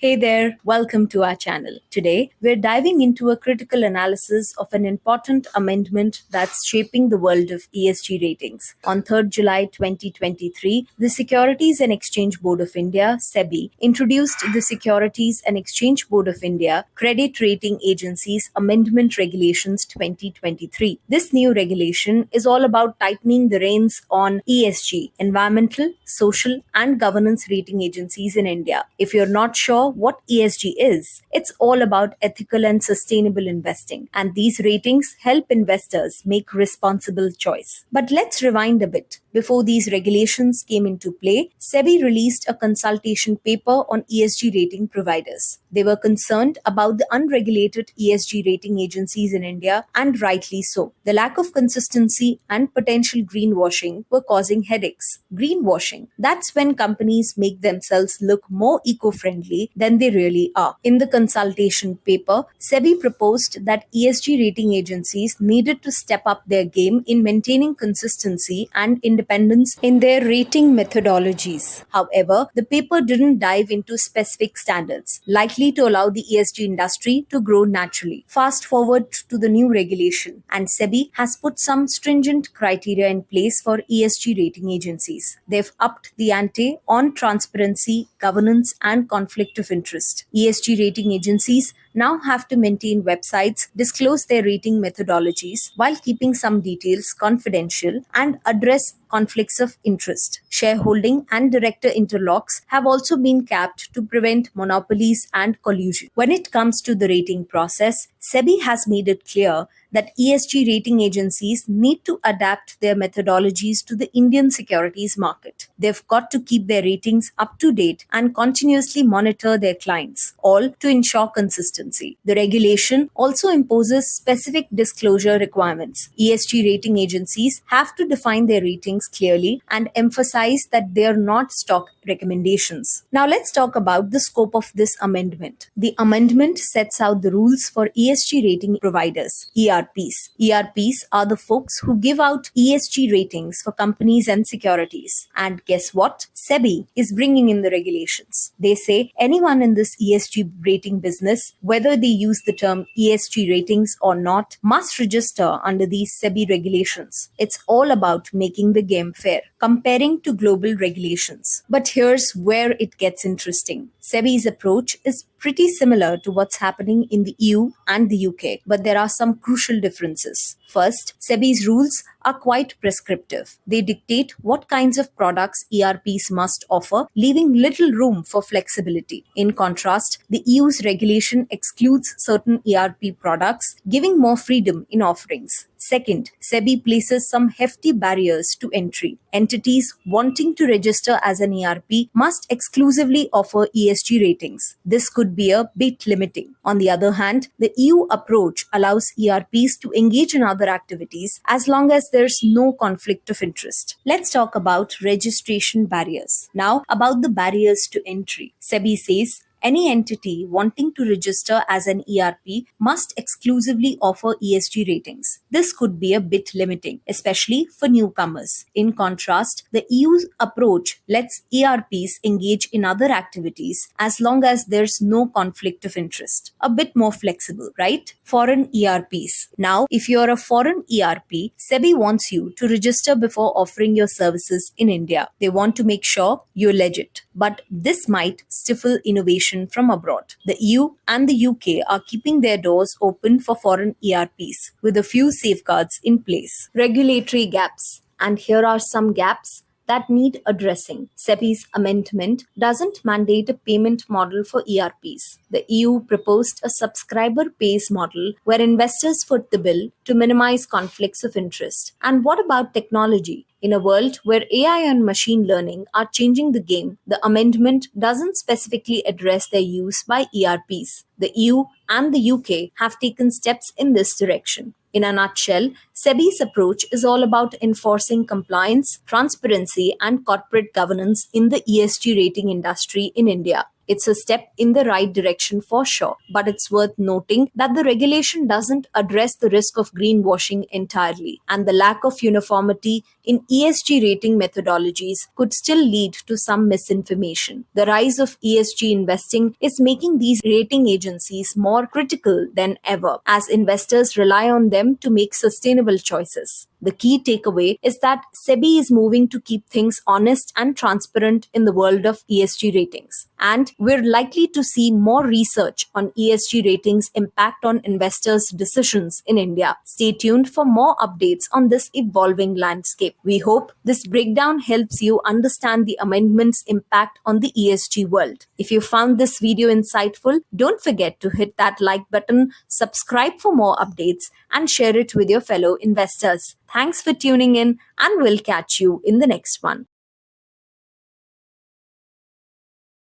Hey there, welcome to our channel. Today, we're diving into a critical analysis of an important amendment that's shaping the world of ESG ratings. On 3rd July 2023, the Securities and Exchange Board of India, SEBI, introduced the Securities and Exchange Board of India Credit Rating Agencies Amendment Regulations 2023. This new regulation is all about tightening the reins on ESG, environmental, social, and governance rating agencies in India. If you're not sure what ESG is, it's all about ethical and sustainable investing, and these ratings help investors make responsible choice. But let's rewind a bit. Before these regulations came into play, SEBI released a consultation paper on ESG rating providers. They were concerned about the unregulated ESG rating agencies in India, and rightly so. The lack of consistency and potential greenwashing were causing headaches. Greenwashing, that's when companies make themselves look more eco-friendly than they really are. In the consultation paper, SEBI proposed that ESG rating agencies needed to step up their game in maintaining consistency and independence in their rating methodologies. However, the paper didn't dive into specific standards likely to allow the ESG industry to grow naturally. Fast forward to the new regulation, and SEBI has put some stringent criteria in place for ESG rating agencies. They've upped the ante on transparency, governance, and conflict of interest. ESG rating agencies now have to maintain websites, disclose their rating methodologies while keeping some details confidential, and address conflicts of interest. Shareholding and director interlocks have also been capped to prevent monopolies and collusion. When it comes to the rating process, SEBI has made it clear that ESG rating agencies need to adapt their methodologies to the Indian securities market. They've got to keep their ratings up to date and continuously monitor their clients, all to ensure consistency. The regulation also imposes specific disclosure requirements. ESG rating agencies have to define their ratings clearly and emphasize that they are not stock recommendations. Now let's talk about the scope of this amendment. The amendment sets out the rules for ESG rating providers, ERPs. ERPs are the folks who give out ESG ratings for companies and securities. And guess what? SEBI is bringing in the regulations. They say anyone in this ESG rating business, whether they use the term ESG ratings or not, must register under these SEBI regulations. It's all about making the game fair, comparing to global regulations. But here's where it gets interesting. SEBI's approach is pretty similar to what's happening in the EU and the UK, but there are some crucial differences. First, SEBI's rules are quite prescriptive. They dictate what kinds of products ERPs must offer, leaving little room for flexibility. In contrast, the EU's regulation excludes certain ERP products, giving more freedom in offerings. Second, SEBI places some hefty barriers to entry. Entities wanting to register as an ERP must exclusively offer ESG ratings. This could be a bit limiting. On the other hand, the EU approach allows ERPs to engage in other activities as long as there's no conflict of interest. Let's talk about registration barriers. Now, about the barriers to entry. SEBI says any entity wanting to register as an ERP must exclusively offer ESG ratings. This could be a bit limiting, especially for newcomers. In contrast, the EU's approach lets ERPs engage in other activities as long as there's no conflict of interest. A bit more flexible, right? Foreign ERPs. Now, if you're a foreign ERP, SEBI wants you to register before offering your services in India. They want to make sure you're legit. But this might stifle innovation from abroad. The EU and the UK are keeping their doors open for foreign ERPs with a few safeguards in place. Regulatory gaps. And here are some gaps that need addressing. SEBI's amendment doesn't mandate a payment model for ERPs. The EU proposed a subscriber pays model where investors foot the bill to minimize conflicts of interest. And what about technology? In a world where AI and machine learning are changing the game, the amendment doesn't specifically address their use by ERPs. The EU and the UK have taken steps in this direction. In a nutshell, SEBI's approach is all about enforcing compliance, transparency, and corporate governance in the ESG rating industry in India. It's a step in the right direction for sure, but it's worth noting that the regulation doesn't address the risk of greenwashing entirely, and the lack of uniformity in ESG rating methodologies could still lead to some misinformation. The rise of ESG investing is making these rating agencies more critical than ever, as investors rely on them to make sustainable choices. The key takeaway is that SEBI is moving to keep things honest and transparent in the world of ESG ratings. And we're likely to see more research on ESG ratings' impact on investors' decisions in India. Stay tuned for more updates on this evolving landscape. We hope this breakdown helps you understand the amendment's impact on the ESG world. If you found this video insightful, don't forget to hit that like button, subscribe for more updates, and share it with your fellow investors. Thanks for tuning in, and we'll catch you in the next one.